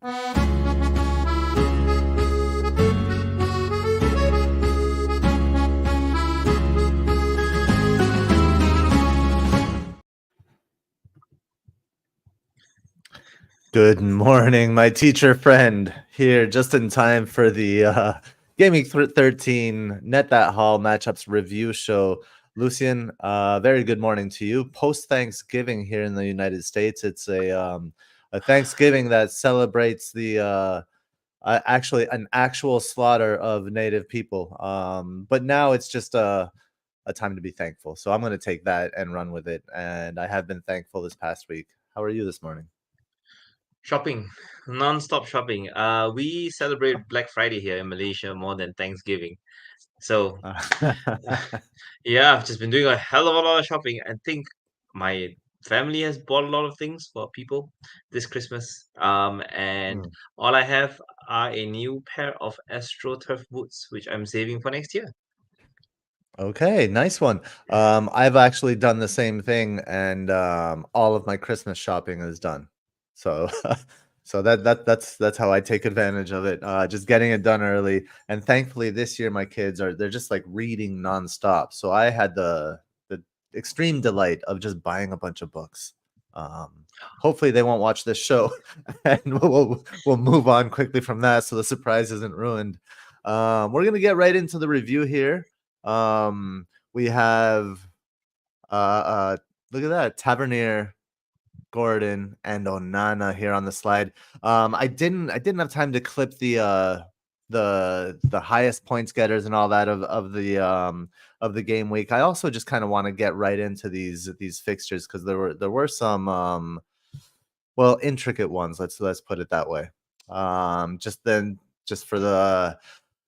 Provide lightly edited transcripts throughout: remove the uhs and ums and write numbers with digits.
Good morning, my teacher friend. Here just in time for the Gameweek 13 Net That Haul matchups review show. Lucian, very good morning to you. Post Thanksgiving here in the United States. It's a Thanksgiving that celebrates the actually an actual slaughter of native people. But now it's just a time to be thankful. So I'm going to take that and run with it. And I have been thankful this past week. How are you this morning? Shopping, non-stop shopping. We celebrate Black Friday here in Malaysia more than Thanksgiving. So, yeah, I've just been doing a hell of a lot of shopping. I think my family has bought a lot of things for people this Christmas. And Hmm. all I have are a new pair of AstroTurf boots, which I'm saving for next year. Okay, nice one. I've actually done the same thing, and all of my Christmas shopping is done. So, so that's how I take advantage of it. Just getting it done early, and thankfully this year my kids they're just like reading nonstop. So I had the extreme delight of just buying a bunch of books. Hopefully they won't watch this show, and we'll move on quickly from that, so the surprise isn't ruined. We're gonna get right into the review here. We have look at that, Tavernier, Gordon, and Onana here on the slide. I didn't have time to clip the highest points getters and all that of the game week. I also just kind of want to get right into these fixtures because there were some well, intricate ones. Let's put it that way. Just for the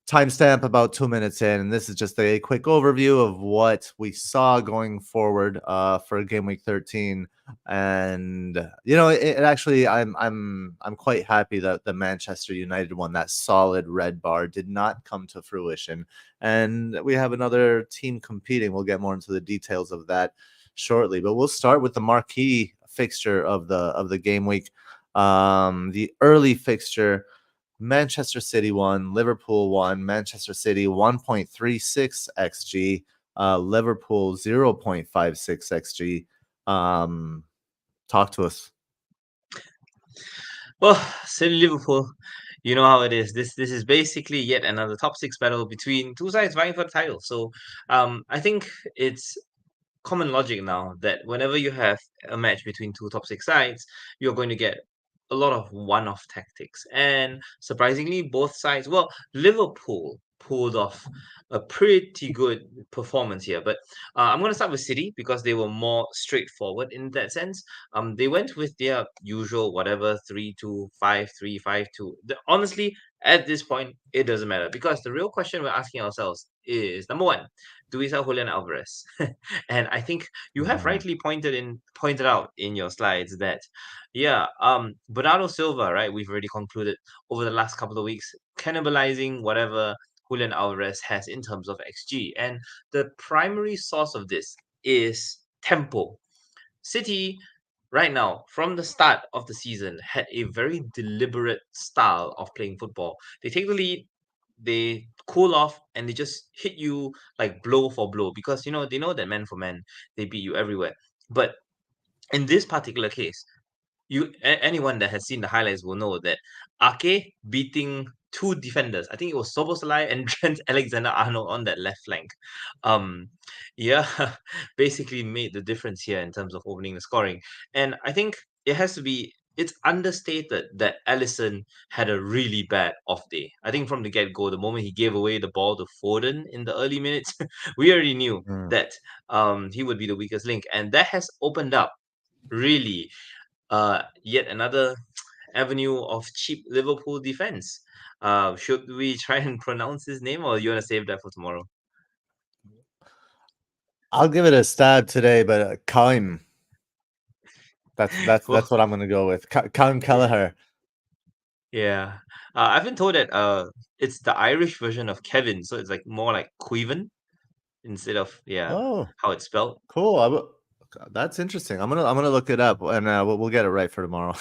timestamp, about 2 minutes in, and this is just a quick overview of what we saw going forward for game week 13. And it actually, I'm quite happy that the Manchester United one, that solid red bar, did not come to fruition, and we have another team competing. We'll get more into the details of that shortly, but we'll start with the marquee fixture of the game week. The early fixture: Manchester City won, Liverpool won. Manchester City 1.36 xg, Liverpool 0.56 xg. Talk to us. Well, City Liverpool, you know how it is. This is basically yet another top six battle between two sides vying for the title. So, I think it's common logic now that whenever you have a match between two top six sides, you're going to get a lot of one-off tactics. And surprisingly, both sides, well, Liverpool pulled off a pretty good performance here. But I'm going to start with City because they were more straightforward in that sense. They went with their usual whatever 3-2-5-3-5-2. Honestly, at this point, it doesn't matter because the real question we're asking ourselves is number one, do we sell Julian Alvarez? And I think you have Mhm. rightly pointed out in your slides that yeah, Bernardo Silva, right? We've already concluded over the last couple of weeks, cannibalizing whatever Julian Alvarez has in terms of XG. And the primary source of this is tempo. City, right now, from the start of the season, had a very deliberate style of playing football. They take the lead, they cool off, and they just hit you like blow for blow because they know that man for man, they beat you everywhere. But in this particular case, anyone that has seen the highlights will know that Ake beating two defenders. I think it was Soboslai and Trent Alexander-Arnold on that left flank. Um, yeah, basically made the difference here in terms of opening the scoring. And I think it's understated that Alisson had a really bad off day. I think from the get-go, the moment he gave away the ball to Foden in the early minutes, we already knew Mm. that he would be the weakest link, and that has opened up really yet another avenue of cheap Liverpool defense. Should we try and pronounce his name, or you want to save that for tomorrow? I'll give it a stab today, but Kaim. Well, That's what I'm gonna go with. Kaim Kelleher. yeah. I've been told that it's the Irish version of Kevin, so it's like more like Queven instead of Oh, how it's spelled. cool. That's interesting. I'm gonna look it up, and we'll get it right for tomorrow.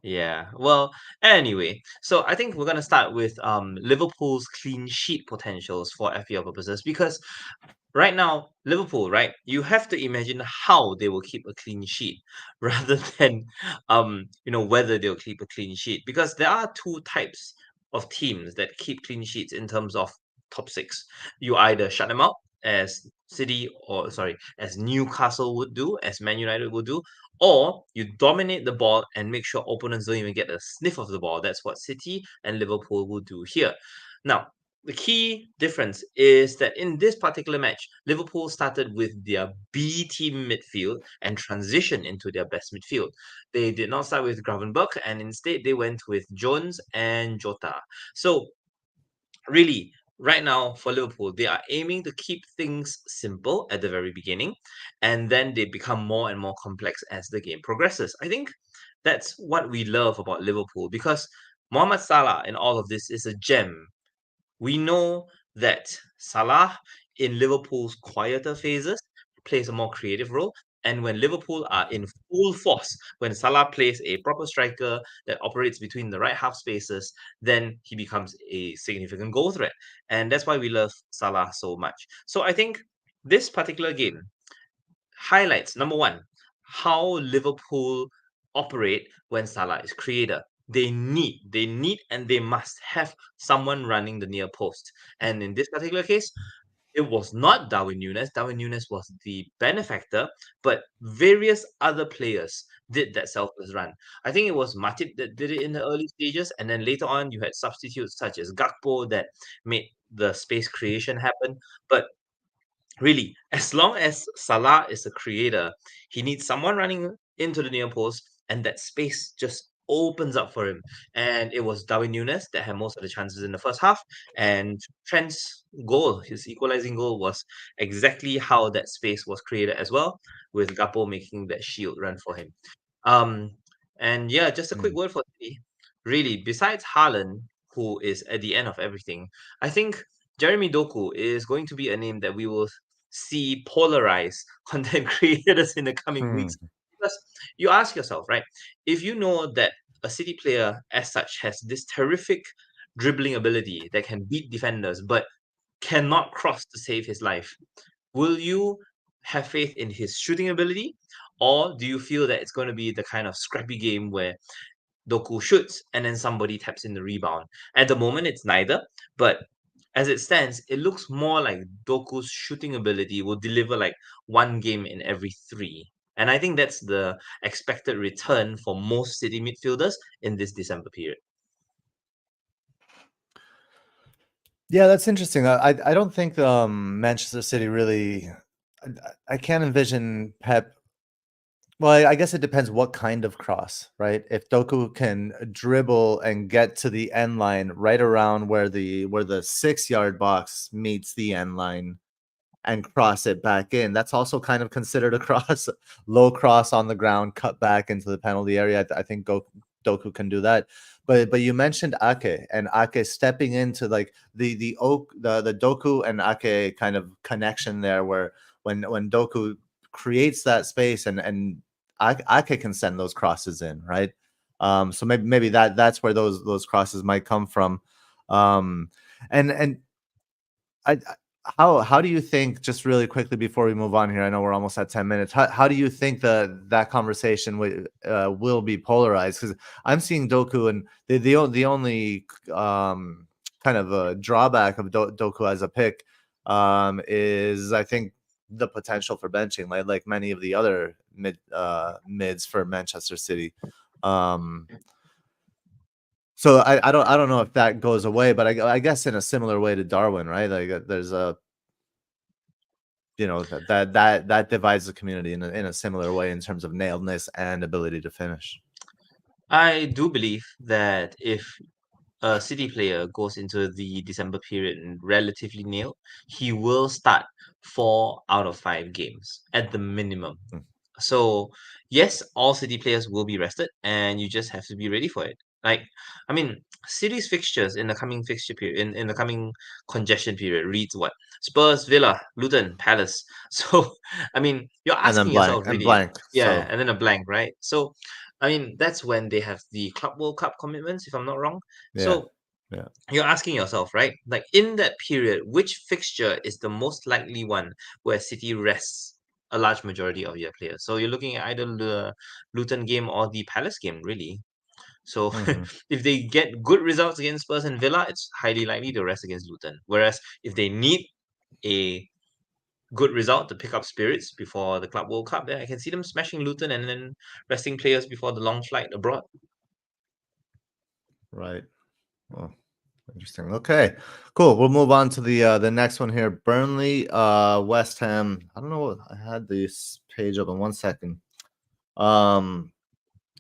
Yeah. Well, anyway, so I think we're gonna start with Liverpool's clean sheet potentials for FPL purposes because right now, Liverpool, right? You have to imagine how they will keep a clean sheet rather than whether they'll keep a clean sheet. Because there are two types of teams that keep clean sheets in terms of top six. You either shut them out as as Newcastle would do, as Man United would do, or you dominate the ball and make sure opponents don't even get a sniff of the ball. That's what City and Liverpool will do here. Now, the key difference is that in this particular match, Liverpool started with their B team midfield and transitioned into their best midfield. They did not start with Gravenberch, and instead they went with Jones and Jota. So really, right now for Liverpool, they are aiming to keep things simple at the very beginning, and then they become more and more complex as the game progresses. I think that's what we love about Liverpool because Mohamed Salah in all of this is a gem. We know that Salah in Liverpool's quieter phases plays a more creative role. And when Liverpool are in full force, when Salah plays a proper striker that operates between the right half spaces, then he becomes a significant goal threat. And that's why we love Salah so much. So I think this particular game highlights number one, how Liverpool operate when Salah is creator. They need, and they must have someone running the near post. And in this particular case, it was not Darwin Núñez. Darwin Núñez was the benefactor, but various other players did that selfless run. I think it was Matip that did it in the early stages, and then later on you had substitutes such as Gakpo that made the space creation happen. But really, as long as Salah is a creator, he needs someone running into the near post, and that space just opens up for him. And it was Darwin Núñez that had most of the chances in the first half, and Trent's goal, his equalizing goal, was exactly how that space was created as well, with Gakpo making that shield run for him. Um, and yeah, just a quick Mm. word for City. Really, besides Haaland, who is at the end of everything, I think Jeremy Doku is going to be a name that we will see polarize content creators in the coming Hmm. weeks. Because you ask yourself, right? If you know that a City player as such has this terrific dribbling ability that can beat defenders but cannot cross to save his life, will you have faith in his shooting ability? Or do you feel that it's going to be the kind of scrappy game where Doku shoots and then somebody taps in the rebound? At the moment, it's neither, but as it stands, it looks more like Doku's shooting ability will deliver like one game in every three. And I think that's the expected return for most City midfielders in this December period. Yeah, that's interesting. I don't think Manchester City really. I can't envision Pep. Well, I guess it depends what kind of cross, right? If Doku can dribble and get to the end line right around where the 6 yard box meets the end line and cross it back in, that's also kind of considered a cross, low cross on the ground, cut back into the penalty area. I think Doku can do that. But you mentioned Ake and Ake stepping into like the Doku and Ake kind of connection there, where when Doku creates that space and Ake can send those crosses in, right? So maybe that's where those crosses might come from. Um, and I how do you think, just really quickly before we move on here, I know we're almost at 10 minutes. How do you think that conversation will be polarized? Because I'm seeing Doku, and the only kind of a drawback of Doku as a pick is, I think, the potential for benching, like many of the other mids for Manchester City. Um, so I don't know if that goes away, but I guess in a similar way to Darwin, right? Like there's a that divides the community in a similar way in terms of nailedness and ability to finish. I do believe that if a City player goes into the December period and relatively nailed, he will start 4 out of 5 games at the minimum. Mm. So yes, all City players will be rested, and you just have to be ready for it. Like, I mean, City's fixtures in the coming fixture period, in the coming congestion period, reads what? Spurs, Villa, Luton, Palace. So, I mean, you're And then asking yourself, really, blank. yeah, So and then a blank, right? So, I mean, that's when they have the Club World Cup commitments, if I'm not wrong. Yeah. So Yeah. you're asking yourself, right? Like in that period, which fixture is the most likely one where City rests a large majority of your players? So you're looking at either the Luton game or the Palace game, really. So Hmm. if they get good results against Spurs and Villa, it's highly likely to rest against Luton. Whereas if they need a good result to pick up spirits before the Club World Cup, then I can see them smashing Luton and then resting players before the long flight abroad. Right. Well, interesting. Okay, cool. We'll move on to the next one here. Burnley, West Ham. I don't know. I had this page open. 1 second. Um,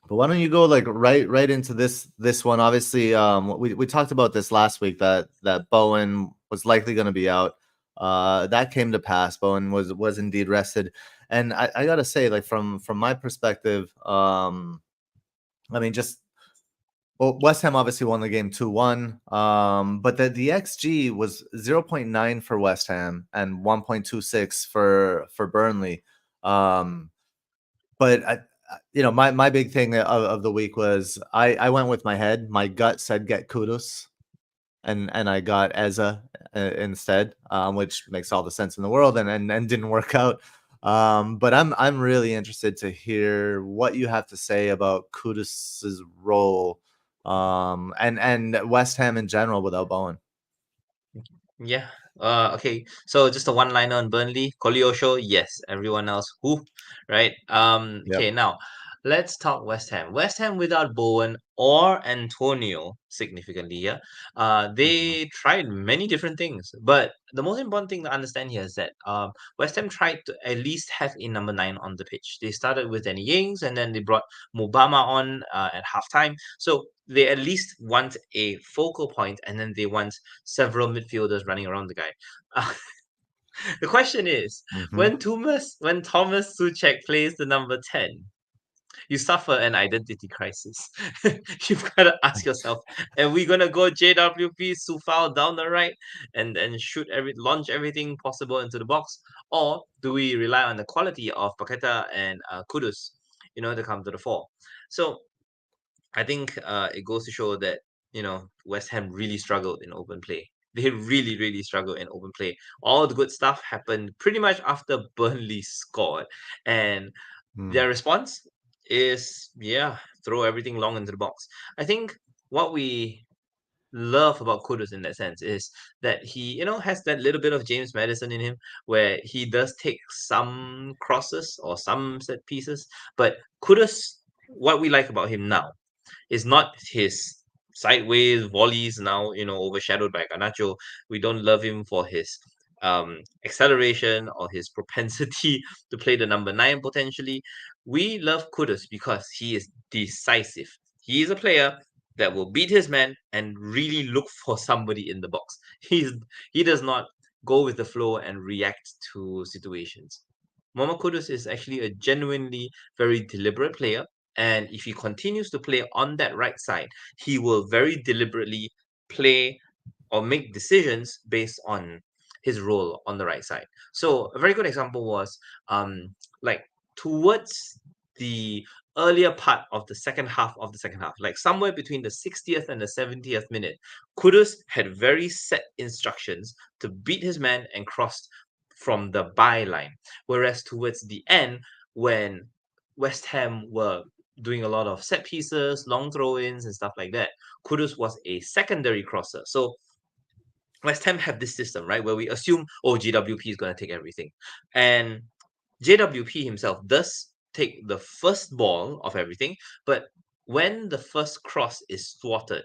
but why don't you go like right into this one? Obviously, we talked about this last week that Bowen was likely going to be out. That came to pass. Bowen was indeed rested, and I gotta say, like from my perspective, I mean, just well, West Ham obviously won the game 2-1. But the XG was 0.9 for West Ham and 1.26 for Burnley. Um, but my big thing of the week was I went with my head. My gut said get Kudus, and I got Eza instead, which makes all the sense in the world, and didn't work out. But I'm really interested to hear what you have to say about Kudus's role, and West Ham in general without Bowen. Yeah. Okay. So just a one-liner on Burnley. Koleosho, yes. Everyone else, who? Right? Yep. Okay, now let's talk West Ham. West Ham without Bowen or Antonio, significantly, yeah. Mhm. They tried many different things, but the most important thing to understand here is that West Ham tried to at least have a number nine on the pitch. They started with Danny Ings and then they brought Mubama on at halftime. So they at least want a focal point and then they want several midfielders running around the guy. Uh, the question is, Mhm. when Thomas Suchek plays the number 10, you suffer an identity crisis. You've got to ask yourself, are we gonna go JWP Sufal down the right and launch everything possible into the box, or do we rely on the quality of Paqueta and Kudus, to come to the fore? So I think it goes to show that West Ham really struggled in open play. They really, really struggled in open play. All the good stuff happened pretty much after Burnley scored, and Mm. their response is throw everything long into the box. I think what we love about Kudus in that sense is that he has that little bit of James Madison in him where he does take some crosses or some set pieces, but Kudus, what we like about him now is not his sideways volleys now, overshadowed by Garnacho. We don't love him for his acceleration or his propensity to play the number nine potentially. We love Kudus because he is decisive. He is a player that will beat his man and really look for somebody in the box. He does not go with the flow and react to situations. Mohamed Kudus is actually a genuinely very deliberate player, and if he continues to play on that right side, he will very deliberately play or make decisions based on his role on the right side. So a very good example was like towards the earlier part of the second half of the second half, like somewhere between the 60th and the 70th minute, Kudus had very set instructions to beat his man and cross from the byline. Whereas towards the end, when West Ham were doing a lot of set pieces, long throw-ins, and stuff like that, Kudus was a secondary crosser. So West Ham have this system, right, where we assume, oh, GWP is going to take everything. And JWP himself does take the first ball of everything, but when the first cross is thwarted,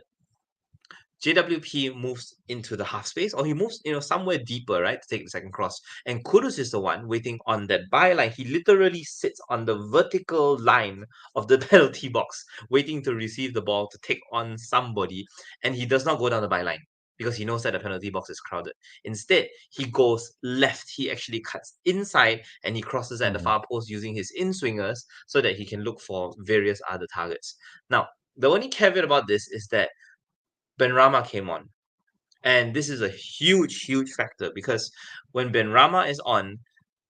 JWP moves into the half space, or he moves, somewhere deeper, right, to take the second cross. And Kudus is the one waiting on that byline. He literally sits on the vertical line of the penalty box, waiting to receive the ball to take on somebody. And he does not go down the byline because he knows that the penalty box is crowded. Instead, he goes left. He actually cuts inside and he crosses at the Mhm. far post using his in swingers so that he can look for various other targets. Now, the only caveat about this is that Benrahma came on. And this is a huge, huge factor because when Benrahma is on,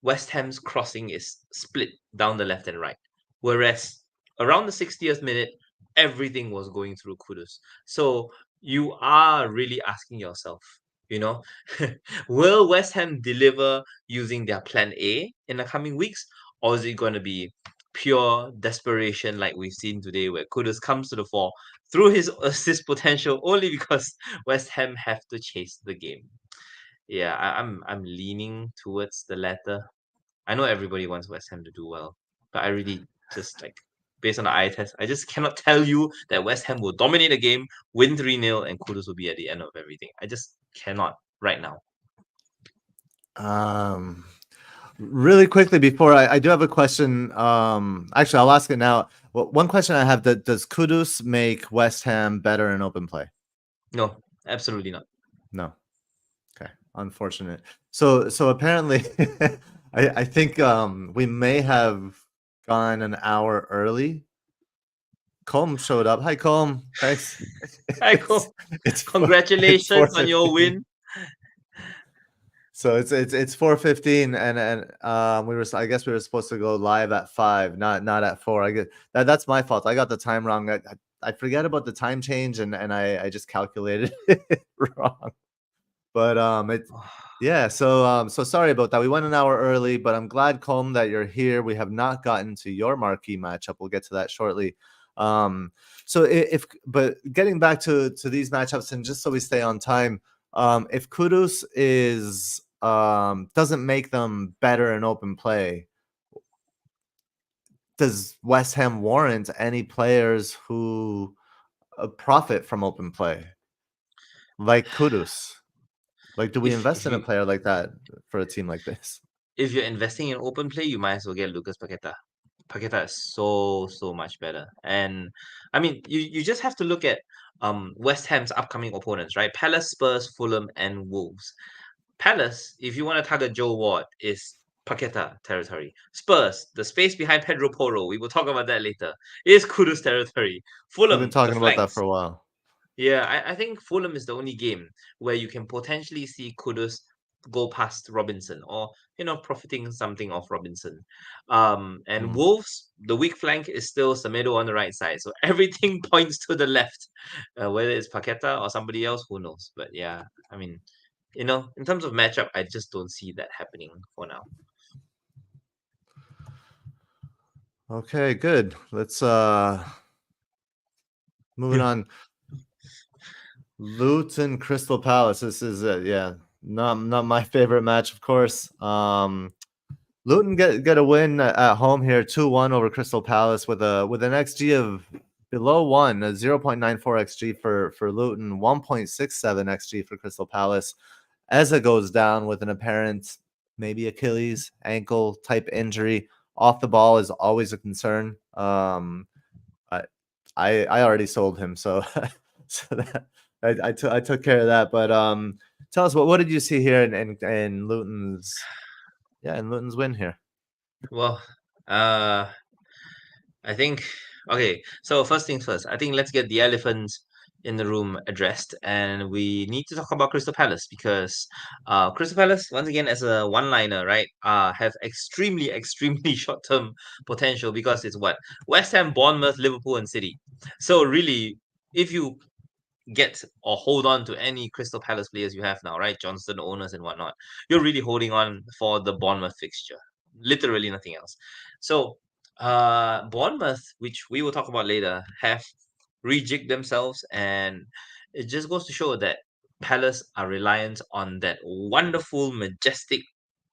West Ham's crossing is split down the left and right. Whereas around the 60th minute, everything was going through Kudus. So you are really asking yourself, you know, will West Ham deliver using their plan A in the coming weeks, or is it going to be pure desperation like we've seen today, where Kudus comes to the fore through his assist potential only because West Ham have to chase the game? Yeah, I'm leaning towards the latter. I know everybody wants West Ham to do well, but I really just like, based on the eye test, I just cannot tell you that West Ham will dominate the game, win 3-0, and Kudus will be at the end of everything. I just cannot right now. Really quickly before I do have a question. Actually, I'll ask it now. Well, one question I have: that does Kudus make West Ham better in open play? No, absolutely not. No. Okay, unfortunate. So apparently, I think we may have gone an hour early. Colm showed up. Hi, Colm. Thanks. Aiko, It's congratulations on your 4:15. win. So it's 4:15, and I guess we were supposed to go live at 5, not at 4. I get that's my fault. I got the time wrong. I forget about the time change, and I just calculated it wrong. But yeah. So sorry about that. We went an hour early, but I'm glad, Colm, that you're here. We have not gotten to your marquee matchup. We'll get to that shortly. So but getting back to these matchups, and just so we stay on time, if Kudus is doesn't make them better in open play, does West Ham warrant any players who profit from open play, like Kudus? Like, do we invest in a player like that for a team like this? If you're investing in open play, you might as well get Lucas Paqueta. Paqueta is so much better. And I mean, you just have to look at West Ham's upcoming opponents, right? Palace, Spurs, Fulham, and Wolves. Palace, if you want to target Joe Ward, is Paqueta territory. Spurs, the space behind Pedro Porro, we will talk about that later, is Kudus territory. We've been Fulham, the talking about that for flanks. a while. Yeah, I think Fulham is the only game where you can potentially see Kudus go past Robinson, or profiting something off Robinson. And Mm. Wolves, the weak flank is still Semedo on the right side, so everything points to the left. Whether it's Paqueta or somebody else, who knows? But yeah, I mean, in terms of matchup, I just don't see that happening for now. Okay, good. Let's moving on. Luton Crystal Palace. This is yeah, not my favorite match, of course. Luton get a win at home here, 2-1 over Crystal Palace with an XG of below 1, a 0.94 XG for Luton, 1.67 XG for Crystal Palace. Eza goes down with an apparent maybe Achilles ankle type injury. Off the ball is always a concern. I already sold him, so so that I took care of that. But tell us what did you see here in Luton's win here? Well, I think, okay, so first things first, I think let's get the elephant in the room addressed, and we need to talk about Crystal Palace because Crystal Palace, once again, as a one-liner, right, have extremely short-term potential because it's what? West Ham, Bournemouth, Liverpool, and City. So really, if you get or hold on to any Crystal Palace players you have now, right? Johnston owners and whatnot, you're really holding on for the Bournemouth fixture. Literally nothing else. So Bournemouth, which we will talk about later, have rejigged themselves, and it just goes to show that Palace are reliant on that wonderful, majestic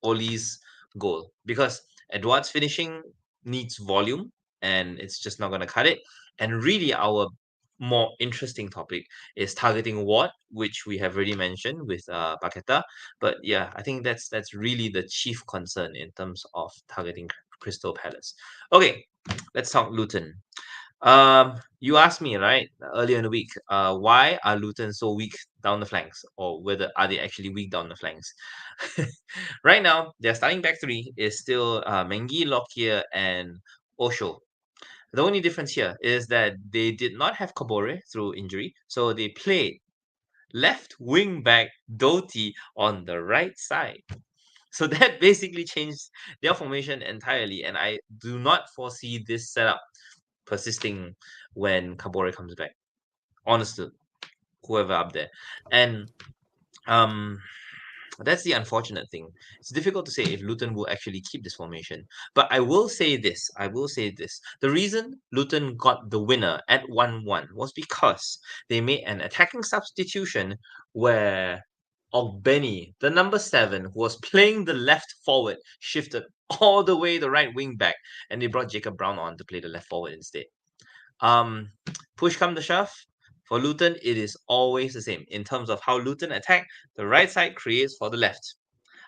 Oli's goal, because Edouard's finishing needs volume and it's just not going to cut it. And really, our more interesting topic is targeting Ward, which we have already mentioned with Paqueta. But yeah, I think that's really the chief concern in terms of targeting Crystal Palace. Okay, let's talk Luton. You asked me, right, earlier in the week, why are Luton so weak down the flanks, or whether are they actually weak down the flanks? Right now, their starting back three is still Mengi, Lockyer, and Osho. The only difference here is that they did not have Kabore through injury, so they played left wing back Doty on the right side. So that basically changed their formation entirely, and I do not foresee this setup persisting when Kabore comes back. Honestly, whoever up there. And um that's the unfortunate thing. It's difficult to say if Luton will actually keep this formation. But I will say this. I will say this. The reason Luton got the winner at 1-1 was because they made an attacking substitution where Ogbeni, the number 7, who was playing the left forward, shifted all the way the right wing back, and they brought Jacob Brown on to play the left forward instead. Um, push come to shove, for Luton, it is always the same. In terms of how Luton attack, the right side creates for the left.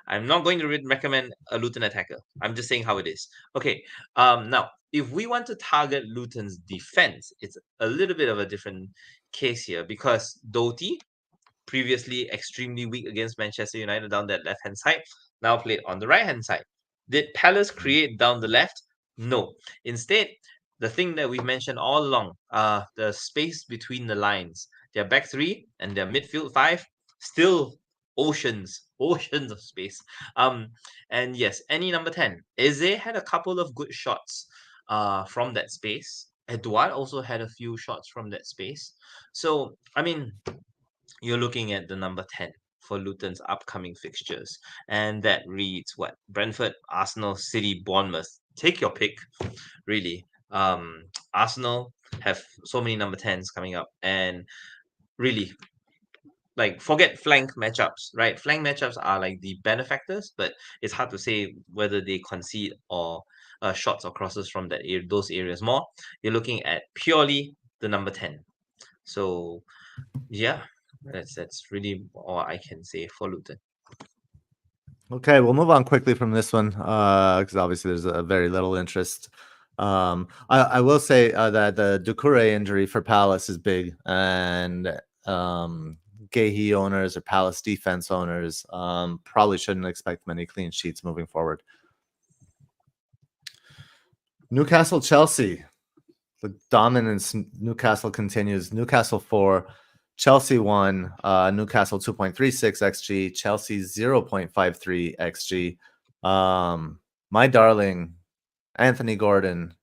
I'm not going to recommend a Luton attacker. I'm just saying how it is. Okay. Now, if we want to target Luton's defense, it's a little bit of a different case here because Doty, previously extremely weak against Manchester United down that left hand side, now played on the right hand side. Did Palace create down the left? No. Instead, the thing that we've mentioned all along, the space between the lines, their back three and their midfield five, still oceans of space. And yes, any number 10. Eze had a couple of good shots from that space. Eduard also had a few shots from that space. So, I mean, you're looking at the number 10 for Luton's upcoming fixtures. And that reads what? Brentford, Arsenal, City, Bournemouth. Take your pick, really. Arsenal have so many number 10s coming up. And really, like, forget flank matchups, right? Flank matchups are like the benefactors, but it's hard to say whether they concede or shots or crosses from those areas more. You're looking at purely the number 10. So, yeah, that's really all I can say for Luton. Okay, we'll move on quickly from this one because obviously there's a very little interest. I will say that the Doucouré injury for Palace is big, and Gahey owners or Palace defense owners probably shouldn't expect many clean sheets moving forward. Newcastle Chelsea, the dominance Newcastle continues. Newcastle 4, Chelsea 1, Newcastle 2.36 XG, Chelsea 0.53 XG. My darling, Anthony Gordon,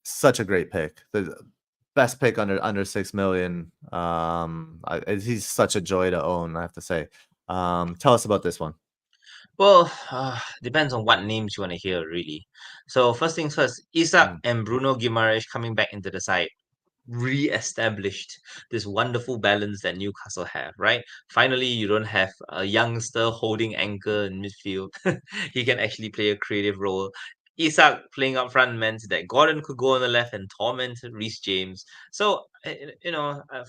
such a great pick. The best pick under 6 million. He's such a joy to own, I have to say. Tell us about this one. Well, depends on what names you want to hear, really. So first things first, Isak and Bruno Guimaraes coming back into the side re-established this wonderful balance that Newcastle have, right? Finally, you don't have a youngster holding anchor in midfield. He can actually play a creative role. Isak playing up front meant that Gordon could go on the left and torment Reece James. So,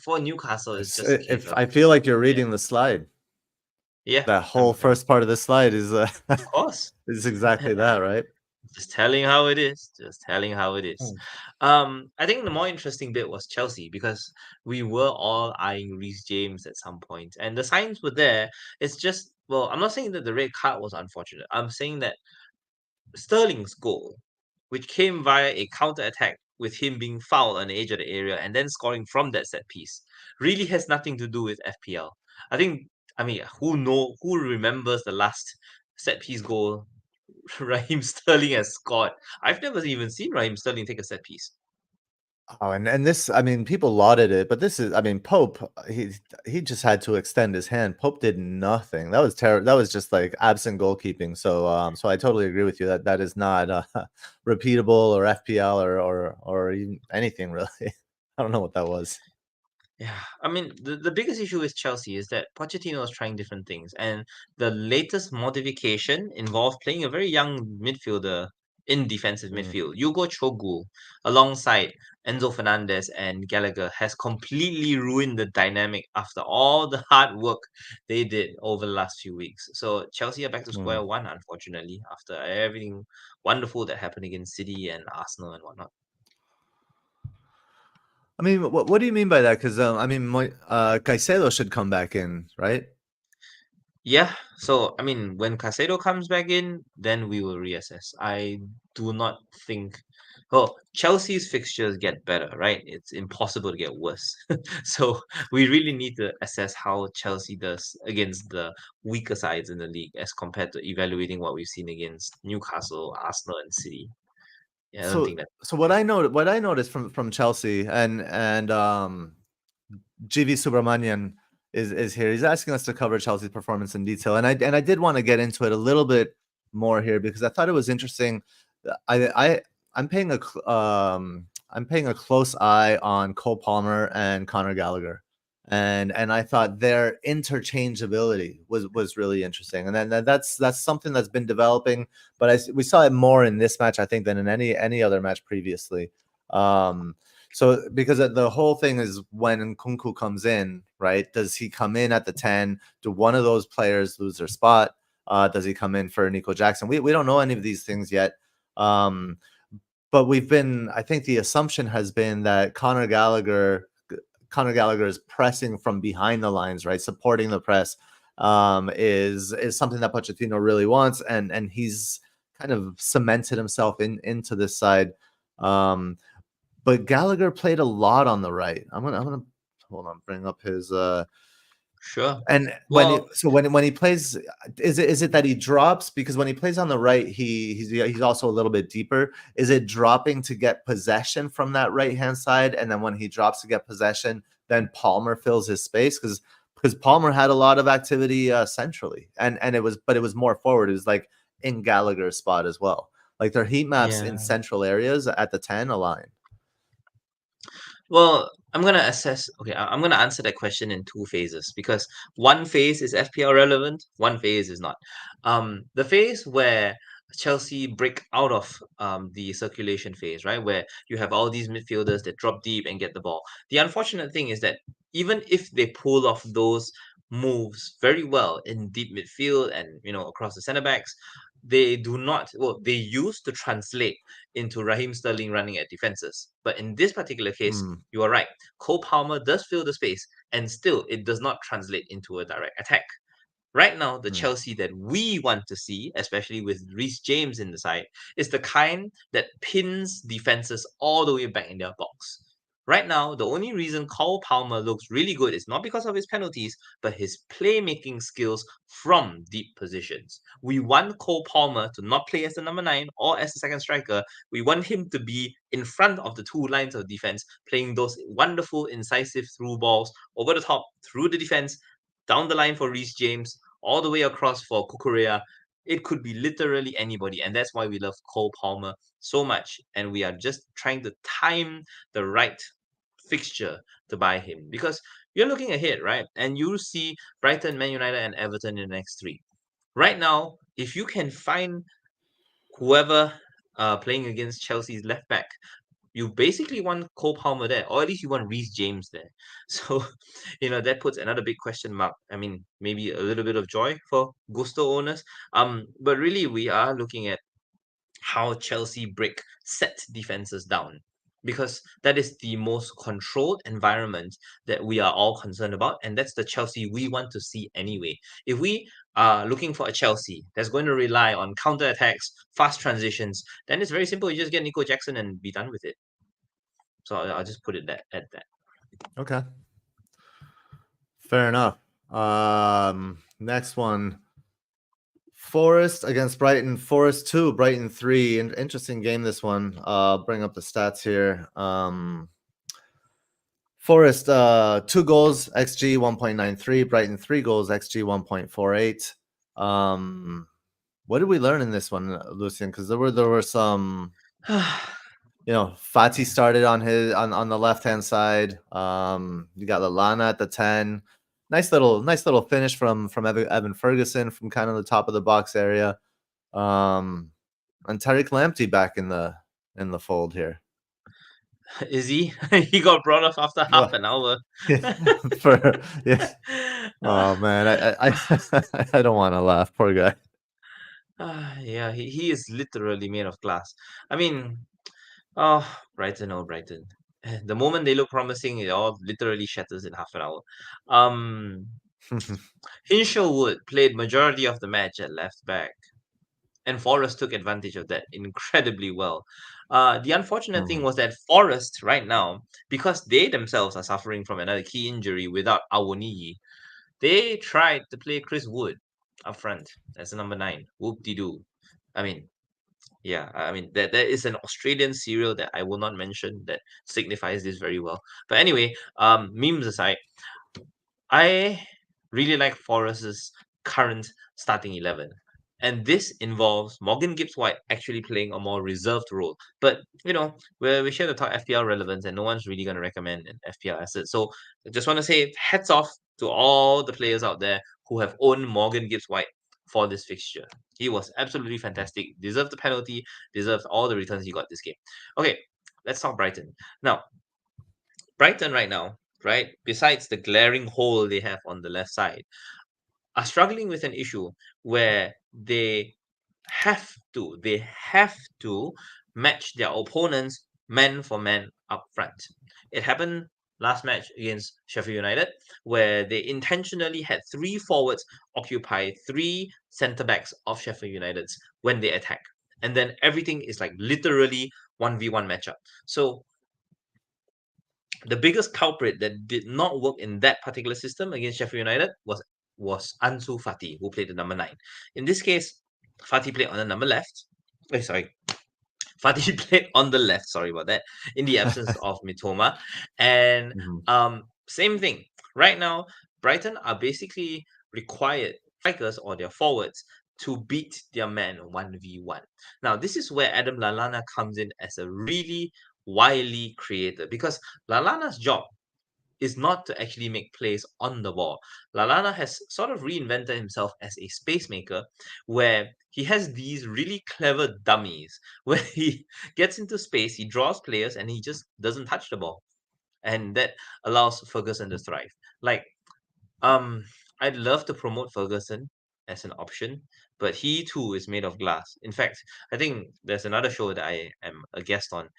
for Newcastle, it's just a case If of, I feel like you're yeah, reading the slide, yeah, that whole first part of the slide is of course. is exactly that, right? Just telling how it is. Just telling how it is. Hmm. I think the more interesting bit was Chelsea because we were all eyeing Reece James at some point, and the signs were there. It's just, well, I'm not saying that the red card was unfortunate. I'm saying that Sterling's goal, which came via a counter attack with him being fouled on the edge of the area and then scoring from that set piece, really has nothing to do with FPL. I think, I mean, who remembers the last set piece goal Raheem Sterling has scored? I've never even seen Raheem Sterling take a set piece. Oh, and this, I mean, people lauded it, but this is, I mean, Pope, he just had to extend his hand. Pope did nothing. That was terrible. That was just like absent goalkeeping. So, so I totally agree with you that that is not repeatable or FPL or even anything really. I don't know what that was. Yeah, I mean, the biggest issue with Chelsea is that Pochettino is trying different things, and the latest modification involved playing a very young midfielder in defensive Mm. midfield. Hugo Chogul, alongside Enzo Fernandez and Gallagher, has completely ruined the dynamic after all the hard work they did over the last few weeks. So Chelsea are back to Mm. square one, unfortunately, after everything wonderful that happened against City and Arsenal and whatnot. I mean, what do you mean by that? Because I mean, Caicedo should come back in, right? Yeah, so I mean, when Casado comes back in, then we will reassess. I do not think. Oh, Chelsea's fixtures get better, right? It's impossible to get worse. So we really need to assess how Chelsea does against the weaker sides in the league as compared to evaluating what we've seen against Newcastle, Arsenal, and City. Yeah, I don't So think that. so what I noticed from Chelsea and GV Subramanian is here. He's asking us to cover Chelsea's performance in detail, and I did want to get into it a little bit more here because I thought it was interesting. I I'm paying I'm paying a close eye on Cole Palmer and Conor Gallagher, and I thought their interchangeability was really interesting, and then that's something that's been developing. But we saw it more in this match, I think, than in any other match previously. Um, so because the whole thing is when Nkunku comes in, right? Does he come in at the 10? Do one of those players lose their spot? Does he come in for Nico Jackson? We don't know any of these things yet. Um, but I think the assumption has been that Conor Gallagher is pressing from behind the lines, right? Supporting the press is something that Pochettino really wants, and he's kind of cemented himself into this side. But Gallagher played a lot on the right. I'm gonna hold on, bring up his Sure. and Well, when he plays, is it that he drops because when he plays on the right, he's also a little bit deeper. Is it dropping to get possession from that right hand side, and then when he drops to get possession, then Palmer fills his space because Palmer had a lot of activity centrally, and it was more forward. It was like in Gallagher's spot as well. Like their heat maps in yeah. central areas at the 10 align. Well, I'm gonna assess. Okay, I'm gonna answer that question in two phases because one phase is FPL relevant, one phase is not. The phase where Chelsea break out of the circulation phase, right, where you have all these midfielders that drop deep and get the ball. The unfortunate thing is that even if they pull off those moves very well in deep midfield and across the centre backs, they do not. Well, they used to translate into Raheem Sterling running at defenses, but in this particular case Hmm. you are right. Cole Palmer does fill the space, and still it does not translate into a direct attack. Right now, the Hmm. Chelsea that we want to see, especially with Reece James in the side, is the kind that pins defenses all the way back in their box. Right now, the only reason Cole Palmer looks really good is not because of his penalties, but his playmaking skills from deep positions. We want Cole Palmer to not play as the number 9 or as the second striker. We want him to be in front of the two lines of defense, playing those wonderful, incisive through balls over the top, through the defense, down the line for Reece James, all the way across for Kukurea. It could be literally anybody, and that's why we love Cole Palmer so much. And we are just trying to time the right fixture to buy him because you're looking ahead, right? And you see Brighton, Man United, and Everton in the next three. Right now, if you can find whoever playing against Chelsea's left back, you basically want Cole Palmer there, or at least you want Reece James there. So, that puts another big question mark. I mean, maybe a little bit of joy for Gusto owners. But really, we are looking at how Chelsea break set defenses down because that is the most controlled environment that we are all concerned about, and that's the Chelsea we want to see anyway. If we are looking for a Chelsea that's going to rely on counter attacks, fast transitions, then it's very simple. You just get Nico Jackson and be done with it. So I'll just put it at that. Okay. Fair enough. Next one. Forest against Brighton. Forest 2, Brighton 3. Interesting game, this one. Bring up the stats here. Forest 2 goals, XG 1.93. Brighton 3 goals, XG 1.48. What did we learn in this one, Lucian? Because there were some, Fati started on the left hand side. You got Lallana at the 10. Nice little finish from Evan Ferguson from kind of the top of the box area. And Tariq Lamptey back in the fold here. Is he? He got brought off after half Well, an hour. for yeah. Ah, Oh man, I don't want to laugh. Poor guy. yeah, he is literally made of glass. I mean, oh, Brighton, oh, Brighton. The moment they look promising, it all literally shatters in half an hour. Um, Hinshelwood played majority of the match at left back, and Forest took advantage of that incredibly well. The unfortunate thing Hmm. was that Forest right now, because they themselves are suffering from another key injury without Awoniyi, they tried to play Chris Wood up front as the number 9. Whoop de doo. I mean, Yeah, I mean there is an Australian cereal that I will not mention that signifies this very well. But anyway, memes aside, I really like Forest's current starting 11. And this involves Morgan Gibbs White actually playing a more reserved role. But, we share the talk FPL relevance and no one's really going to recommend an FPL asset. So I just want to say hats off to all the players out there who have owned Morgan Gibbs White for this fixture. He was absolutely fantastic, deserved the penalty, deserved all the returns he got this game. Okay, let's talk Brighton. Now, Brighton right now, right, besides the glaring hole they have on the left side, are struggling with an issue where they have to match their opponents man for man up front. It happened last match against Sheffield United, where they intentionally had three forwards occupy three centre backs of Sheffield United's when they attack. And then everything is like literally 1v1 matchup. So the biggest culprit that did not work in that particular system against Sheffield United was Ansu Fati, who played the number 9. In this case, Fati played on the number left. Sorry. Fati played on the left, sorry about that, in the absence of Mitoma. And Mhm. same thing. Right now, Brighton are basically required strikers or their forwards to beat their man 1v1. Now, this is where Adam Lallana comes in as a really wily creator, because Lallana's job is not to actually make plays on the ball. Lallana has sort of reinvented himself as a space maker, where he has these really clever dummies where he gets into space, he draws players, and he just doesn't touch the ball. And that allows Ferguson to thrive. Like, um, I'd love to promote Ferguson as an option, but he too is made of glass. In fact, I think there's another show that I am a guest on,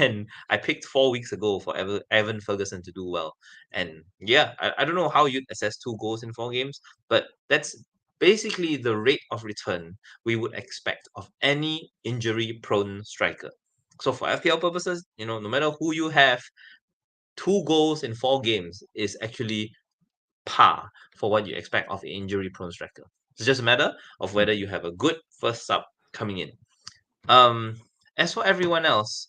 and I picked 4 weeks ago for Evan Ferguson to do well. And yeah, I don't know how you'd assess 2 goals in 4 games, but that's basically the rate of return we would expect of any injury-prone striker. So for FPL purposes, no matter who you have, 2 goals in 4 games is actually par for what you expect of an injury-prone striker. It's just a matter of whether you have a good first sub coming in. Um, as for everyone else,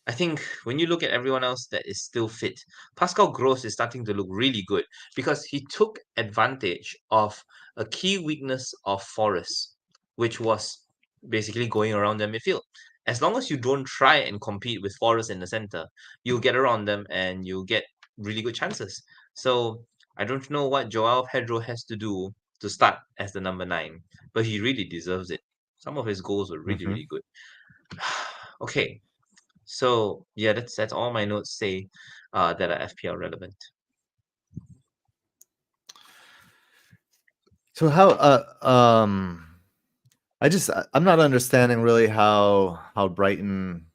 I think when you look at everyone else that is still fit, Pascal Gross is starting to look really good because he took advantage of a key weakness of Forest, which was basically going around their midfield. As long as you don't try and compete with Forest in the center, you'll get around them and you'll get really good chances. So I don't know what Joao Pedro has to do to start as the number 9, but he really deserves it. Some of his goals were really, Mhm. really good. Okay, so yeah, that's all my notes say that are FPL relevant. So how I'm not understanding really how Brighton,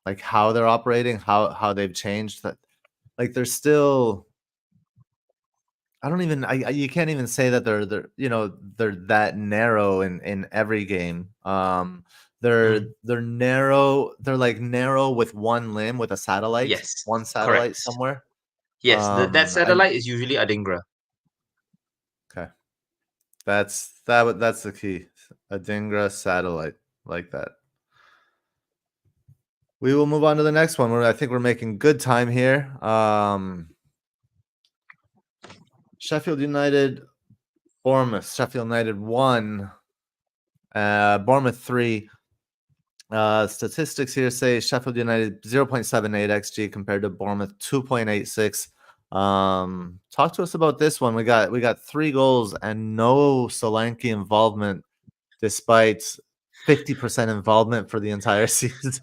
like how they're operating, how they've changed that. Like they're still, I don't even you can't even say that they're that narrow in every game. Mm, They're narrow. They're like narrow with one limb with a satellite, yes, one satellite correct. somewhere. Yes, that And satellite is usually Adingra. okay, that's the key. A Dingra satellite like that. We will move on to the next one. I think we're making good time here. Sheffield United, Bournemouth. Sheffield United 1, Bournemouth 3. Statistics here say Sheffield United 0.78 XG compared to Bournemouth 2.86. Talk to us about this one. We got 3 goals and no Solanke involvement, despite 50% involvement for the entire season.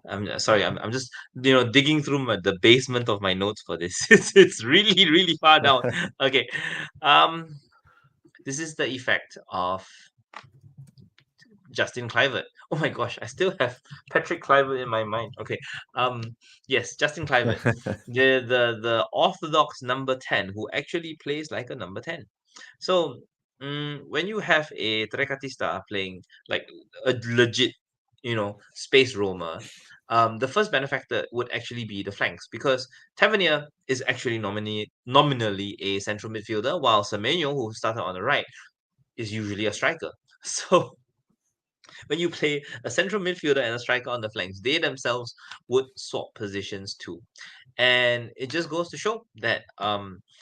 I'm sorry. I'm just digging through the basement of my notes for this. It's really really far down. Okay, um, this is the effect of Justin Kluivert. Oh my gosh, I still have Patrick Kluivert in my mind. Okay, um, yes, Justin Kluivert, the orthodox number 10 who actually plays like a number 10. So, when you have a Trecatista playing like a legit, space roamer, the first benefactor would actually be the flanks because Tavernier is actually nominally a central midfielder, while Semenyo, who started on the right, is usually a striker. So when you play a central midfielder and a striker on the flanks, they themselves would swap positions too. And it just goes to show that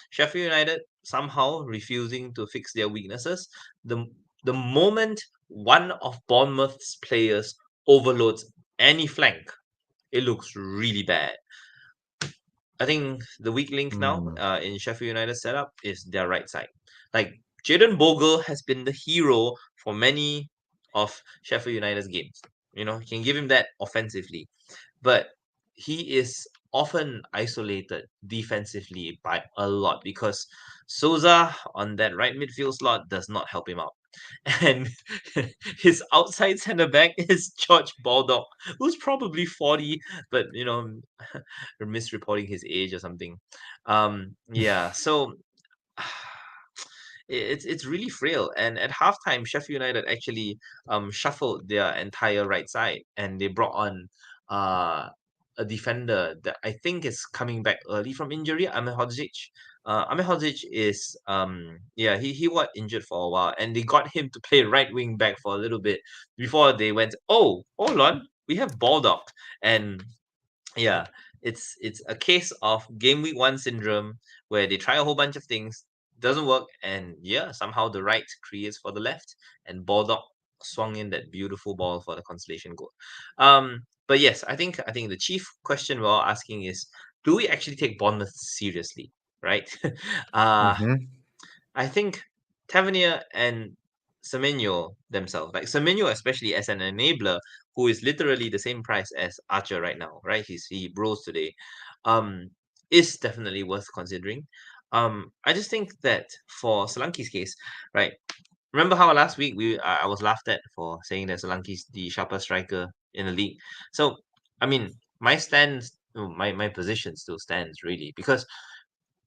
Sheffield United somehow refusing to fix their weaknesses. The the moment one of Bournemouth's players overloads any flank, it looks really bad. I think the weak link now Mm. in Sheffield United's setup is their right side. Like Jaden Bogle has been the hero for many of Sheffield United's games. You know, you can give him that offensively, but he is often isolated defensively by a lot because Souza on that right midfield slot does not help him out. And his outside centre back is George Baldock, who's probably 40, but misreporting his age or something. Yeah, so it's really frail. And at halftime, Sheffield United actually shuffled their entire right side, and they brought on a defender that I think is coming back early from injury, Ahmed Hodzic. Ahmed Hodzic is yeah, he got injured for a while, and they got him to play right wing back for a little bit before they went, oh, hold on, we have Baldock. And yeah, it's a case of game week 1 syndrome where they try a whole bunch of things, doesn't work, and yeah, somehow the right creates for the left, and Baldock swung in that beautiful ball for the consolation goal. But yes, I think the chief question we're all asking is, do we actually take Bournemouth seriously, right? uh Hmm. I think Tavernier and Semenyo themselves, like Semenyo especially as an enabler, who is literally the same price as Archer right now, right? He rose today, um, is definitely worth considering. I just think that for Solanke's case, right? Remember how last week I was laughed at for saying that Solanke's the sharpest striker in the league. So I mean, my stance, my position still stands really, because